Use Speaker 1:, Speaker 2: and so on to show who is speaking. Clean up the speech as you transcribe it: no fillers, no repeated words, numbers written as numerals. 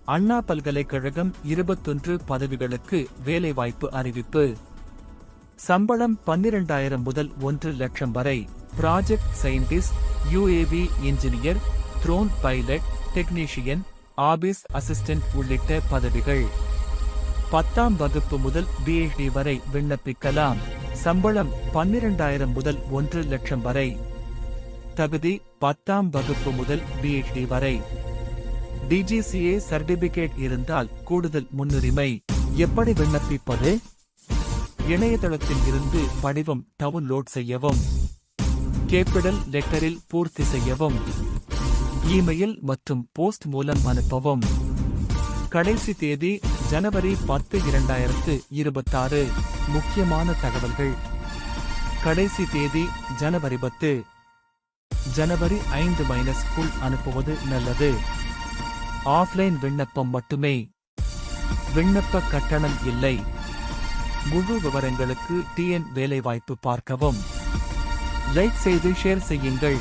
Speaker 1: அண்ணா பல்கலைக்கழகம் 21 பதவிகளுக்கு வேலைவாய்ப்பு அறிவிப்பு. சம்பளம் 12,000 முதல் 1 லட்சம் வரை. Project scientist, UAV engineer, drone pilot, technician, office assistant உள்ளிட்ட பதவிகள். 10ஆம் வகுப்பு முதல் PhD வரை விண்ணப்பிக்கலாம். சம்பளம் 12,000 முதல் 1 லட்சம் வரை. தகுதி 10ஆம் வகுப்பு முதல் PhD வரை. DGCA சர்டிபிகேட் இருந்தால் கூடுதல் முன்னுரிமை. எப்படி விண்ணப்பிப்பது? இணையதளத்தில் இருந்து படிவம் டவுன்லோட் செய்யவும். கேபிடல் லெட்டரில் பூர்த்தி செய்யவும். இமெயில் மற்றும் போஸ்ட் மூலம் அனுப்பவும். கடைசி தேதி ஜனவரி 10, 2026. முக்கியமான தகவல்கள். கடைசி தேதி ஜனவரி 10. ஜனவரி 5- அனுப்புவது நல்லது. ஆஃப்லைன் விண்ணப்பம் மட்டுமே. விண்ணப்ப கட்டணம் இல்லை. முழு விவரங்களுக்கு TN வேலைவாய்ப்பு பார்க்கவும். லைக் செய்து ஷேர் செய்யுங்கள்.